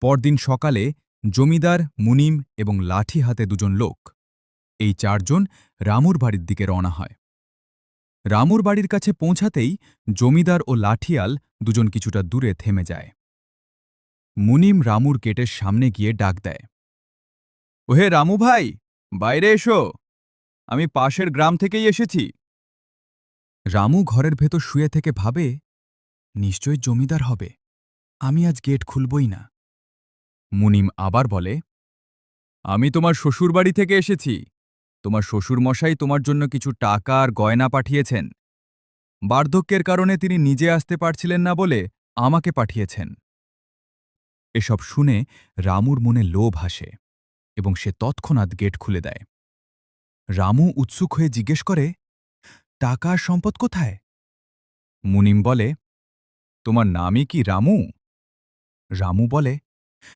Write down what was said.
পরদিন সকালে জমিদার, মুনিম এবং লাঠি হাতে দুজন লোক, এই চারজন রামুর বাড়ির দিকে রওনা হয়। রামুর বাড়ির কাছে পৌঁছাতেই জমিদার ও লাঠিয়াল দুজন কিছুটা দূরে থেমে যায়। মুনিম রামুর গেটের সামনে গিয়ে ডাক দেয়, ওহে রামু ভাই, বাইরে এসো, আমি পাশের গ্রাম থেকেই এসেছি। রামু ঘরের ভেতর শুয়ে থেকে ভাবে, নিশ্চয় জমিদার হবে, আমি আজ গেট খুলবই না। মুনিম আবার বলে, আমি তোমার শ্বশুর বাড়ি থেকে এসেছি, তোমার শ্বশুর মশাই তোমার জন্য কিছু টাকা আর গয়না পাঠিয়েছেন। বার্ধক্যের কারণে তিনি নিজে আসতে পারছিলেন না বলে আমাকে পাঠিয়েছেন। এসব শুনে রামুর মনে লোভ আসে এবং সে তৎক্ষণাৎ গেট খুলে দেয়। রামু উৎসুক হয়ে জিজ্ঞেস করে, টাকা আর সম্পদ কোথায়? মুনিম বলে, তোমার নামই কি রামু? রামু বলে,